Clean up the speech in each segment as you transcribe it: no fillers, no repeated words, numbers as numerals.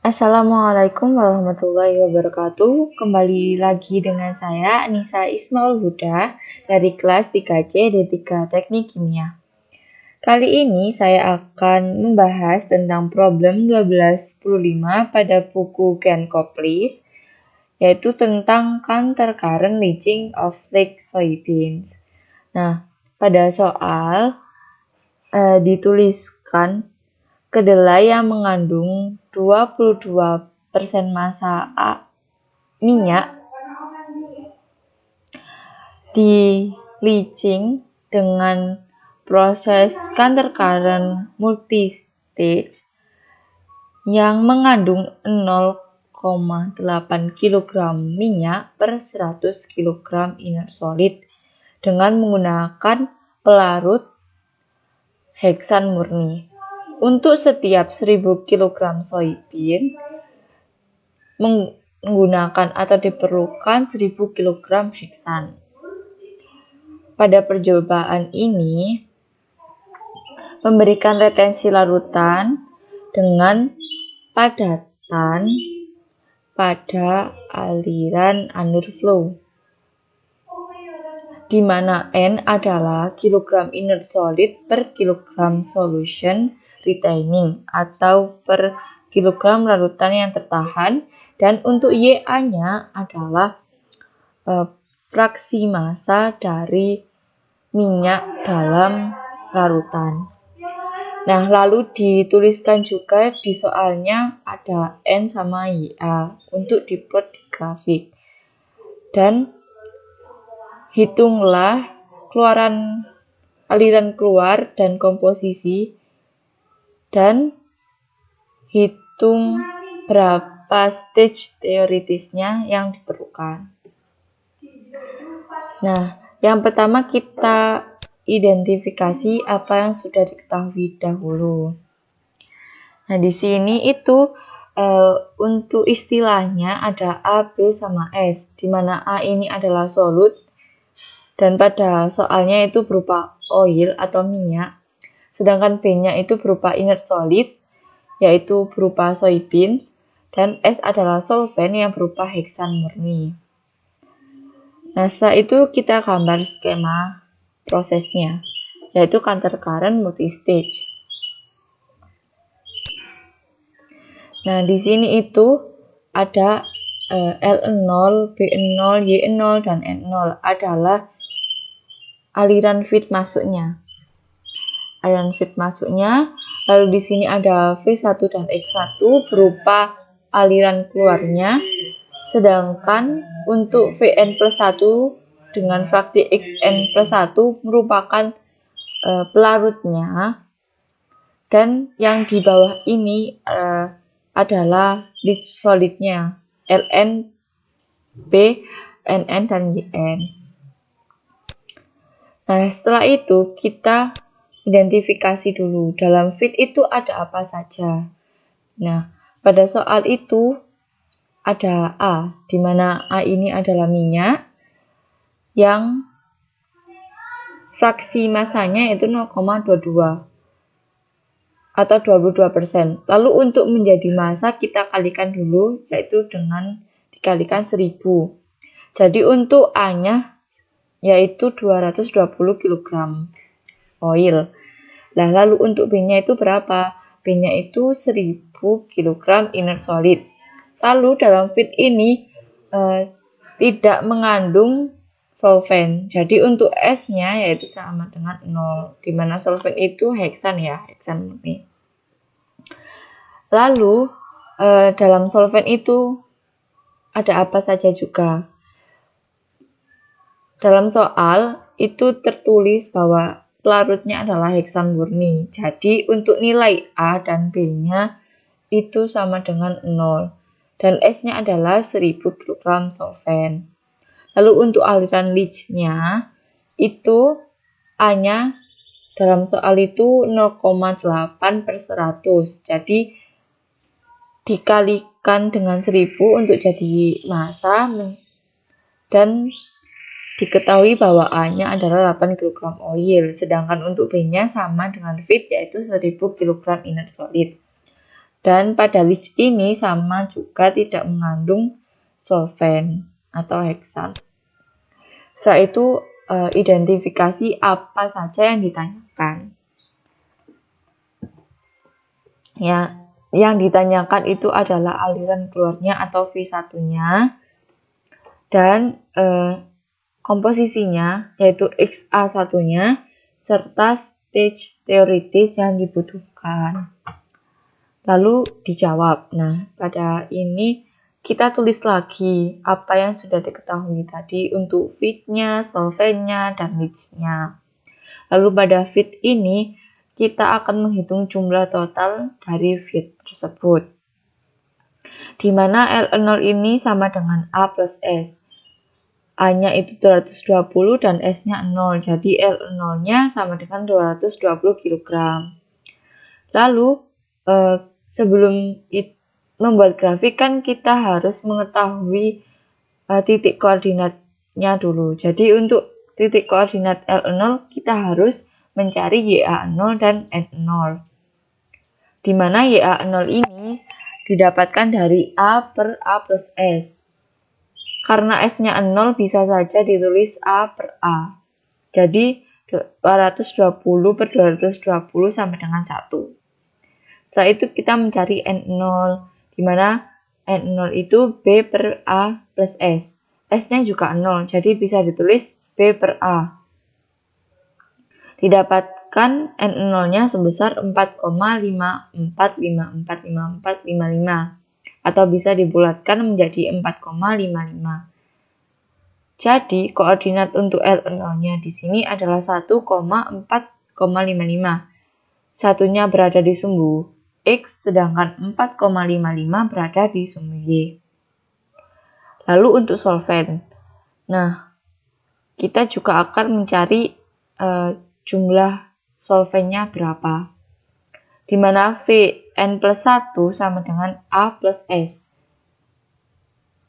Assalamualaikum warahmatullahi wabarakatuh. Kembali lagi dengan saya Anissa Ismail Huda dari kelas 3C D3 Teknik Kimia. Kali ini saya akan membahas tentang problem 1215 pada buku Ken Koplis, yaitu tentang counter current leaching of flake soybeans. Nah, pada soal dituliskan kedelai yang mengandung 22% massa minyak di leaching dengan proses counter current multistage yang mengandung 0,8 kg minyak per 100 kg inert solid dengan menggunakan pelarut heksan murni. Untuk setiap 1000 kg soybean menggunakan atau diperlukan 1000 kg heksan. Pada percobaan ini memberikan retensi larutan dengan padatan pada aliran underflow, di mana N adalah kilogram inert solid per kilogram solution retaining atau per kilogram larutan yang tertahan, dan untuk YA-nya adalah fraksi massa dari minyak dalam larutan. Nah, lalu dituliskan juga di soalnya ada N sama YA untuk diplot di grafik. Dan hitunglah aliran keluar dan komposisi, dan hitung berapa stage teoritisnya yang diperlukan. Nah, yang pertama kita identifikasi apa yang sudah diketahui dahulu. Nah, di sini itu untuk istilahnya ada A, B, sama S, di mana A ini adalah solut, dan pada soalnya itu berupa oil atau minyak, sedangkan B-nya itu berupa inert solid, yaitu berupa soybeans, dan S adalah solvent yang berupa heksan murni. Nah, setelah itu kita gambar skema prosesnya, yaitu counter current multistage. Nah, di sini itu ada L0, B0, Y0, dan N0 adalah aliran feed masuknya. Lalu di sini ada V1 dan X1 berupa aliran keluarnya, sedangkan untuk Vn plus 1 dengan fraksi Xn plus 1 merupakan pelarutnya, dan yang di bawah ini adalah leach solidnya, Ln, B, Nn, dan Yn. Nah, setelah itu kita identifikasi dulu dalam feed itu ada apa saja. Nah, pada soal itu ada A, di mana A ini adalah minyak yang fraksi massanya itu 0,22 atau 22%. Lalu untuk menjadi massa kita kalikan dulu, yaitu dengan dikalikan 1000. Jadi untuk A-nya yaitu 220 kg oil. Nah, lalu untuk B-nya itu berapa? B-nya itu 1000 kg inert solid. Lalu dalam feed ini tidak mengandung solvent. Jadi untuk S-nya yaitu sama dengan 0, di mana solvent itu heksan ya, heksan murni. Lalu dalam solvent itu ada apa saja juga. Dalam soal itu tertulis bahwa pelarutnya adalah heksan murni. Jadi untuk nilai A dan B-nya itu sama dengan 0. Dan S-nya adalah 1000 kg solvent. Lalu untuk aliran leach-nya itu A-nya dalam soal itu 0,8 per 100. Jadi dikalikan dengan 1000 untuk jadi massa, dan diketahui bahwa A-nya adalah 8 kg oil, sedangkan untuk B-nya sama dengan feed yaitu 1000 kg inert solid. Dan pada list ini sama juga tidak mengandung solvent atau heksan. Setelah itu identifikasi apa saja yang ditanyakan. Ya, yang ditanyakan itu adalah aliran keluarnya atau V1-nya dan komposisinya yaitu XA1-nya serta stage teoritis yang dibutuhkan. Lalu dijawab. Nah, pada ini kita tulis lagi apa yang sudah diketahui tadi untuk fit-nya, solventnya, dan leach-nya. Lalu pada fit ini kita akan menghitung jumlah total dari fit tersebut. Di mana L0 ini sama dengan A plus S. A-nya itu 220 dan S-nya 0. Jadi L0-nya sama dengan 220 kg. Lalu sebelum membuat grafik kan kita harus mengetahui titik koordinatnya dulu. Jadi untuk titik koordinat L0 kita harus mencari YA0 dan N0. Di mana YA0 ini didapatkan dari A per A plus S. Karena S-nya 0 bisa saja ditulis A per A. Jadi 220 per 220 sama dengan 1. Setelah itu kita mencari N0, di mana N0 itu B per A plus S. S-nya juga 0, jadi bisa ditulis B per A. Didapatkan N0-nya sebesar 4,54545455 atau bisa dibulatkan menjadi 4,55. Jadi koordinat untuk L0-nya di sini adalah 1,4,55. Satunya berada di sumbu X, sedangkan 4,55 berada di sumbu Y. Lalu untuk solvent. Nah, kita juga akan mencari jumlah solventnya berapa. Di mana Vn plus 1 sama dengan A plus S.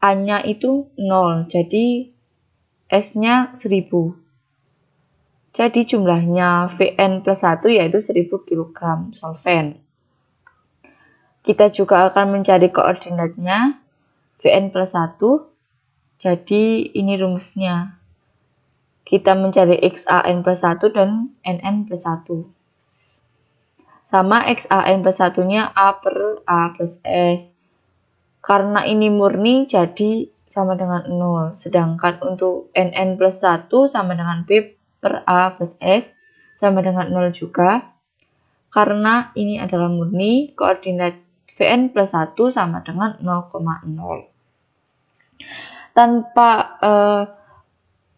A-nya itu 0, jadi S-nya 1000. Jadi jumlahnya Vn plus 1 yaitu 1000 kg solvent. Kita juga akan mencari koordinatnya Vn plus 1. Jadi ini rumusnya. Kita mencari XAN plus 1 dan NN plus 1. Sama XAN plus 1-nya A per A plus S. Karena ini murni jadi sama dengan 0. Sedangkan untuk NN plus 1 sama dengan B per A plus S sama dengan 0 juga. Karena ini adalah murni, koordinat Vn plus 1 sama dengan 0,0. Tanpa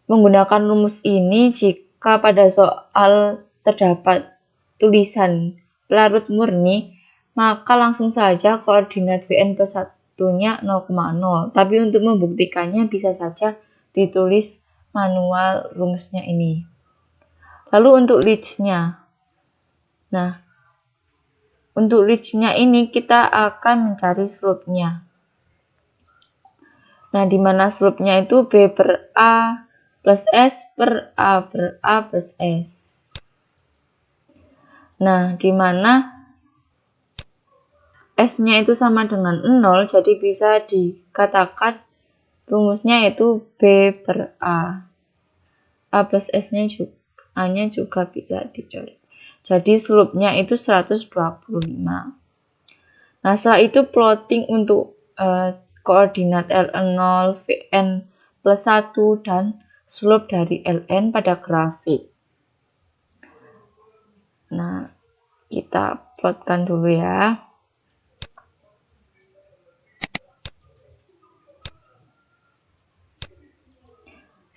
menggunakan rumus ini, jika pada soal terdapat tulisan pelarut murni, maka langsung saja koordinat Vn plus 1-nya 0,0. Tapi untuk membuktikannya bisa saja ditulis manual rumusnya ini. Lalu untuk leach-nya. Nah, untuk leach-nya ini kita akan mencari slope-nya. Nah, di mana slope-nya itu B per A plus S per A plus S. Nah, di mana S-nya itu sama dengan 0, jadi bisa dikatakan rumusnya yaitu B per A. A plus S-nya juga, A-nya juga bisa dicari. Jadi slope-nya itu 125. Nah, setelah itu plotting untuk koordinat L0, Vn plus 1, dan slope dari Ln pada grafik. Nah, kita plotkan dulu ya.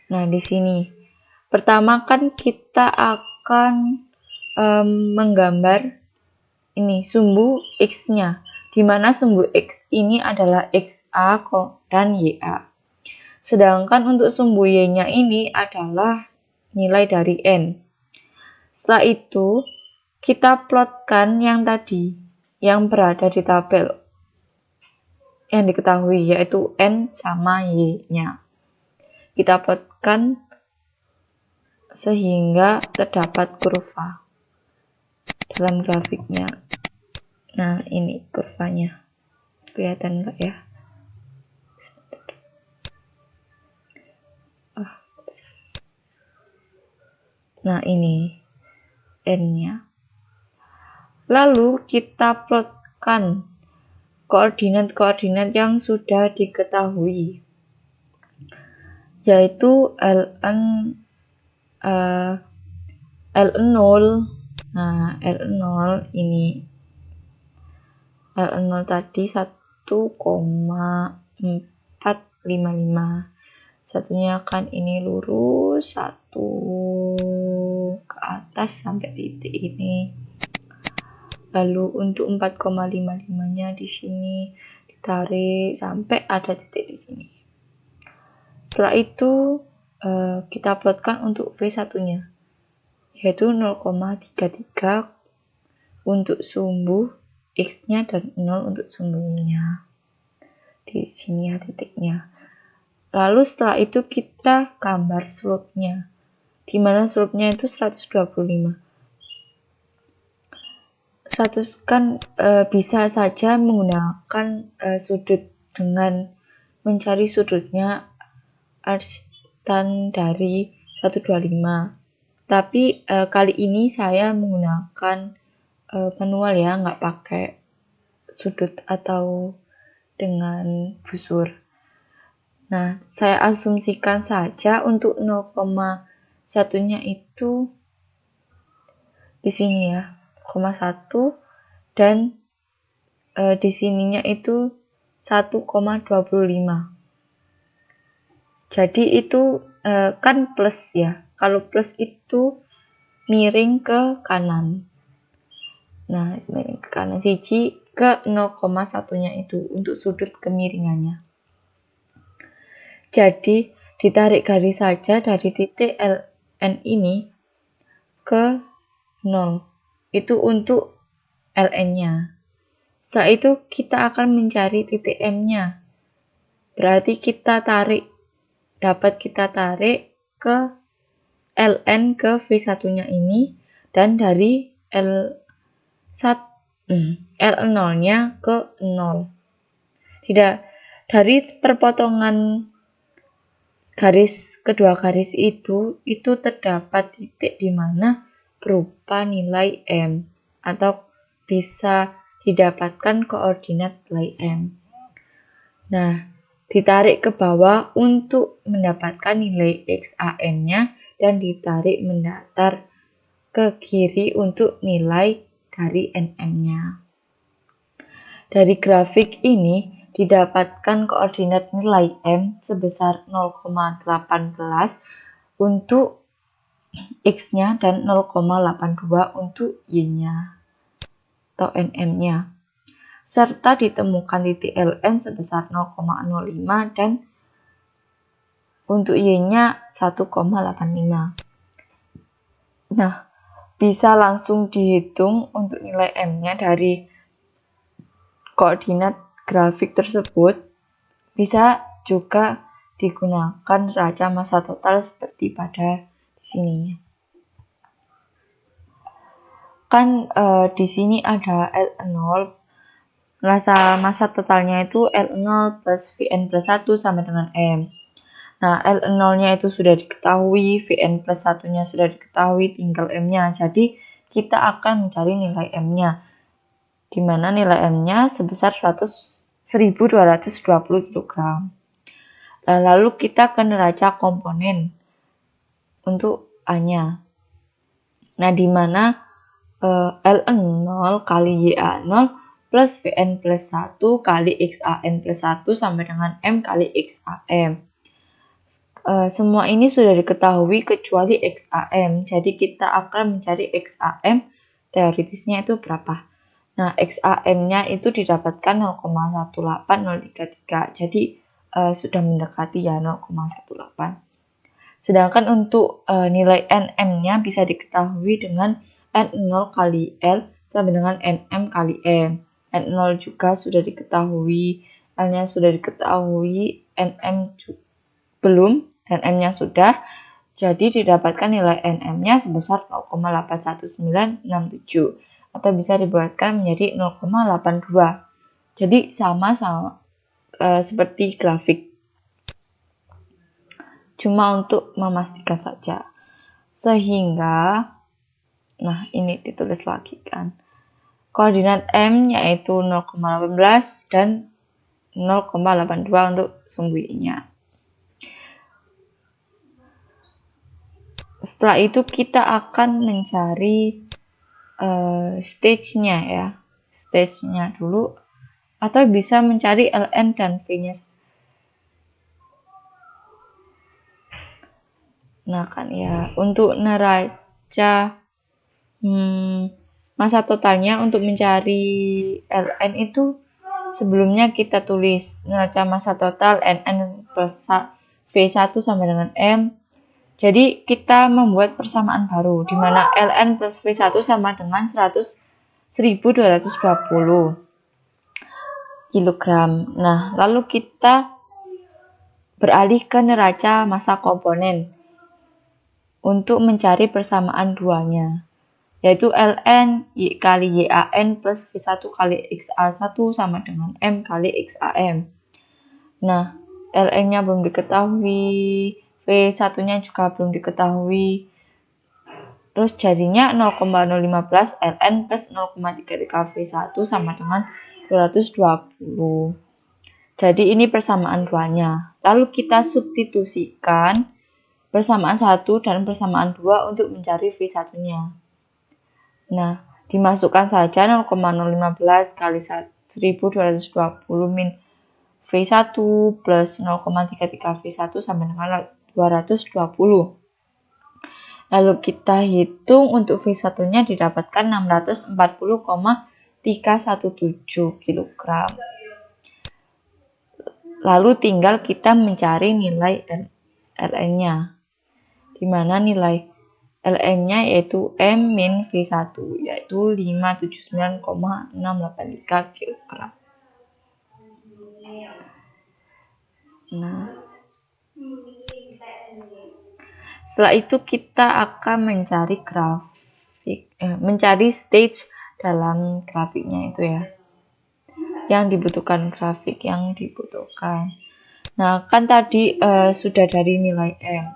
Nah, di sini. Pertama kan kita akan menggambar ini sumbu X-nya. Di mana sumbu X ini adalah XA dan YA. Sedangkan untuk sumbu Y-nya ini adalah nilai dari N. Setelah itu, kita plotkan yang tadi, yang berada di tabel yang diketahui, yaitu N sama Y-nya. Kita plotkan sehingga terdapat kurva dalam grafiknya. Nah, ini kurvanya. Kelihatan nggak ya? Nah, ini N-nya. Lalu kita plotkan koordinat-koordinat yang sudah diketahui, yaitu Ln0. Nah, Ln0 ini Ln0 tadi 1,455. Satunya kan ini lurus, satu ke atas sampai titik ini. Lalu untuk 4,55-nya di sini ditarik sampai ada titik di sini. Setelah itu kita plotkan untuk V1-nya, yaitu 0,33 untuk sumbu X-nya dan 0 untuk sumbu Y-nya. Di sini ya titiknya. Lalu setelah itu kita gambar slope-nya, di mana slope-nya itu 125. 100 kan bisa saja menggunakan sudut dengan mencari sudutnya arstan dari 125. Tapi kali ini saya menggunakan manual ya, nggak pakai sudut atau dengan busur. Nah, saya asumsikan saja untuk 0,1-nya itu di sini ya, 0,1 dan di sininya itu 1,25. Jadi itu kan plus ya. Kalau plus itu miring ke kanan. Nah, miring ke kanan siji ke 0,1-nya itu untuk sudut kemiringannya. Jadi ditarik garis saja dari titik LN ini ke 0. Itu untuk LN-nya. Setelah itu kita akan mencari titik M-nya. Berarti kita dapat kita tarik ke LN ke V1-nya ini, dan dari L0-nya ke 0. Tidak, dari perpotongan kedua garis itu terdapat titik di mana berupa nilai M, atau bisa didapatkan koordinat nilai M. Nah, ditarik ke bawah untuk mendapatkan nilai XAM-nya dan ditarik mendatar ke kiri untuk nilai dari NM-nya. Dari grafik ini didapatkan koordinat nilai M sebesar 0,18 untuk X-nya dan 0,82 untuk Y-nya atau NM-nya. Serta ditemukan titik LN sebesar 0,05 dan untuk Y-nya 1,85. Nah, bisa langsung dihitung untuk nilai M-nya dari koordinat grafik tersebut. Bisa juga digunakan raca massa total seperti pada di sini. Kan di sini ada L0. Massa totalnya itu L0 plus Vn plus 1 sama dengan M. Nah, L0-nya itu sudah diketahui, Vn plus 1-nya sudah diketahui, tinggal M-nya. Jadi, kita akan mencari nilai M-nya. Di mana nilai M-nya sebesar 1220 kg. Lalu kita ke neraca komponen untuk A-nya. Nah, di mana Ln0 kali Ya0 plus Vn plus 1 kali Xam plus 1 sama dengan M kali Xam. Semua ini sudah diketahui kecuali Xam. Jadi kita akan mencari Xam teoritisnya itu berapa. Nah, Xam-nya itu didapatkan 0,18033. Jadi sudah mendekati ya 0,18. Sedangkan untuk nilai Nm-nya bisa diketahui dengan N0 kali L sama dengan Nm kali M. N0 juga sudah diketahui, L-nya sudah diketahui, Nm belum, dan M-nya sudah. Jadi didapatkan nilai Nm-nya sebesar 0,81967. atau bisa dibulatkan menjadi 0,82. Jadi sama seperti grafik. Cuma untuk memastikan saja. Sehingga, nah ini ditulis lagi kan. Koordinat M yaitu 0,18 dan 0,82 untuk sumbu I-nya. Setelah itu kita akan mencari stage-nya ya. Stage-nya dulu. Atau bisa mencari ln dan v-nya. Nah kan ya, untuk neraca masa totalnya untuk mencari ln itu sebelumnya kita tulis neraca masa total nn plus v1 sama dengan m. Jadi kita membuat persamaan baru di mana ln plus v1 sama dengan 1220 kilogram. Nah, lalu kita beralih ke neraca massa komponen untuk mencari persamaan duanya, yaitu ln kali YAN plus V1 kali XA1 sama dengan M kali XAM. Nah, ln-nya belum diketahui, V1-nya juga belum diketahui. Terus jadinya 0,015 ln plus 0,33 V1 sama dengan 220. Jadi ini persamaan duanya. Lalu kita substitusikan persamaan 1 dan persamaan 2 untuk mencari V1-nya. Nah, dimasukkan saja 0,015 kali 1220 min V1 plus 0,33 V1 sama dengan 220. Lalu kita hitung untuk V1-nya didapatkan 640,317 kg. Lalu tinggal kita mencari nilai ln-nya. Di mana nilai ln-nya yaitu M min V1 yaitu 579,683 kg. Nah, setelah itu kita akan mencari mencari stage dalam grafiknya itu ya. Yang dibutuhkan grafik yang dibutuhkan. Nah, kan tadi sudah dari nilai M.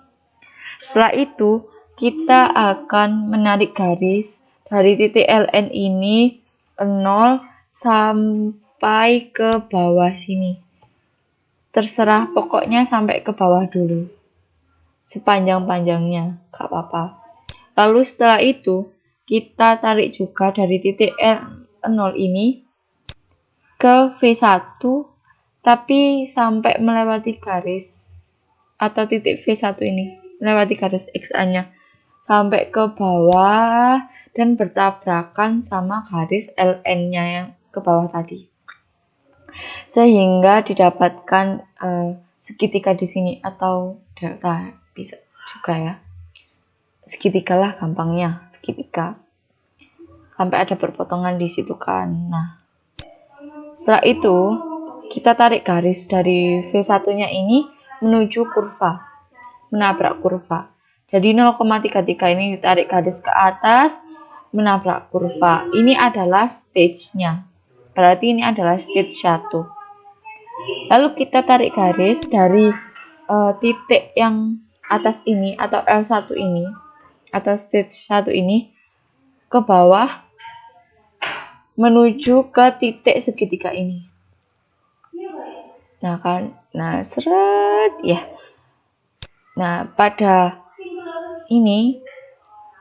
Setelah itu kita akan menarik garis dari titik ln ini 0 sampai ke bawah sini. Terserah, pokoknya sampai ke bawah dulu. Sepanjang-panjangnya, gak apa-apa. Lalu setelah itu kita tarik juga dari titik L0 ini ke V1 tapi sampai melewati garis atau titik V1 ini melewati garis XA-nya sampai ke bawah dan bertabrakan sama garis LN-nya yang ke bawah tadi. Sehingga didapatkan segitiga di sini atau delta bisa juga ya. Segitiga lah gampangnya, segitiga. Sampai ada perpotongan di situ kan. Nah, setelah itu kita tarik garis dari V1-nya ini menuju kurva, menabrak kurva. Jadi 0,33 ini ditarik garis ke atas, menabrak kurva. Ini adalah stage-nya. Berarti ini adalah stage 1. Lalu kita tarik garis dari titik yang atas ini atau L1 ini atau stage 1 ini ke bawah menuju ke titik segitiga ini. Nah kan, nah seret ya. Nah, pada ini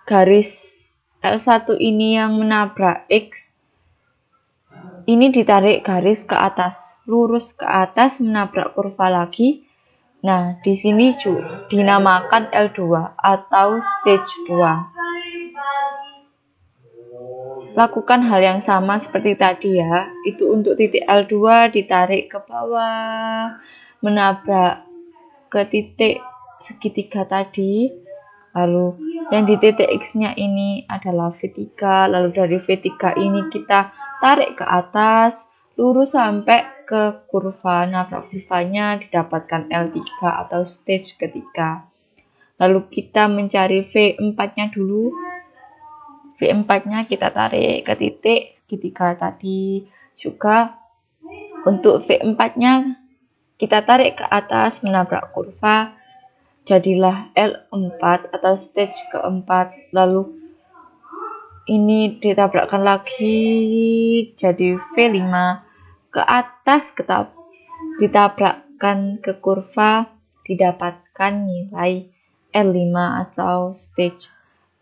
garis L1 ini yang menabrak X ini ditarik garis ke atas, lurus ke atas menabrak kurva lagi. Nah, di sini dinamakan L2 atau stage 2. Lakukan hal yang sama seperti tadi ya. Itu untuk titik L2 ditarik ke bawah, menabrak ke titik segitiga tadi. Lalu yang di titik X-nya ini adalah V3. Lalu dari V3 ini kita tarik ke atas, lurus sampai ke kurva. Nabrak kurvanya didapatkan L3 atau stage ketiga. Lalu kita mencari V4-nya dulu. V4-nya kita tarik ke titik segitiga tadi. Juga untuk V4-nya kita tarik ke atas menabrak kurva, jadilah L4 atau stage keempat. Lalu ini ditabrakkan lagi jadi V5, ke atas ditabrakkan ke kurva, didapatkan nilai L5 atau stage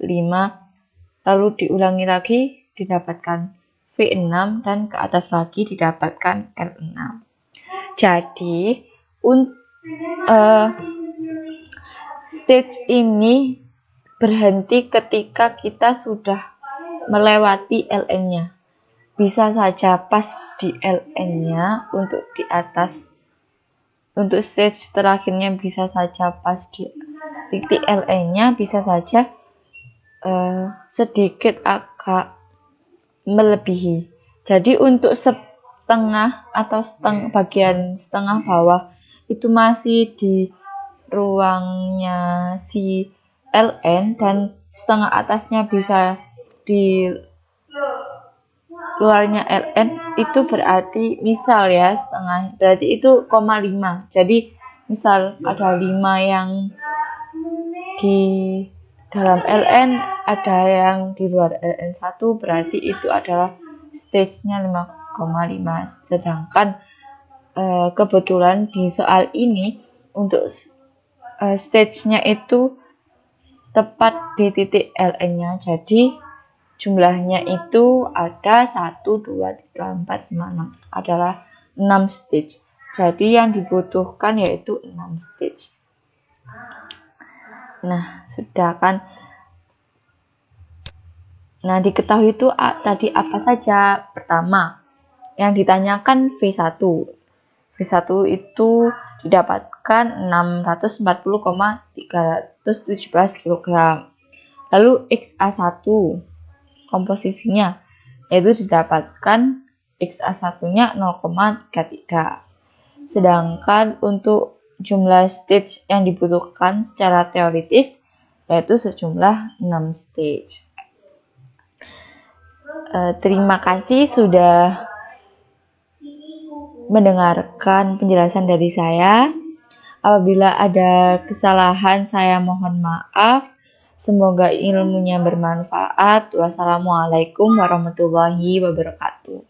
5, lalu diulangi lagi didapatkan V6 dan ke atas lagi didapatkan L6. Jadi stage ini berhenti ketika kita sudah melewati Ln-nya. Bisa saja pas di Ln-nya untuk di atas. Untuk stage terakhirnya bisa saja pas di titik Ln-nya, bisa saja sedikit agak melebihi. Jadi untuk setengah atau bagian setengah bawah itu masih di ruangnya si Ln, dan setengah atasnya bisa di luarnya Ln. Itu berarti misal ya, setengah berarti itu 0,5. Jadi misal ada 5 yang di dalam Ln, ada yang di luar Ln1, berarti itu adalah stage-nya 5,5. Sedangkan kebetulan di soal ini untuk stage-nya itu tepat di titik Ln-nya. Jadi jumlahnya itu ada 1, 2, 3, 4, 5, 6. Adalah 6 stage. Jadi yang dibutuhkan yaitu 6 stage. Nah, sudah kan. Nah, diketahui itu tadi apa saja? Pertama, yang ditanyakan V1. V1 itu didapatkan 640,317 kg. Lalu XA1 komposisinya yaitu didapatkan XA1-nya 0,33. Sedangkan untuk jumlah stage yang dibutuhkan secara teoritis yaitu sejumlah 6 stage. Terima kasih sudah mendengarkan penjelasan dari saya. Apabila ada kesalahan, saya mohon maaf. Semoga ilmunya bermanfaat. Wassalamualaikum warahmatullahi wabarakatuh.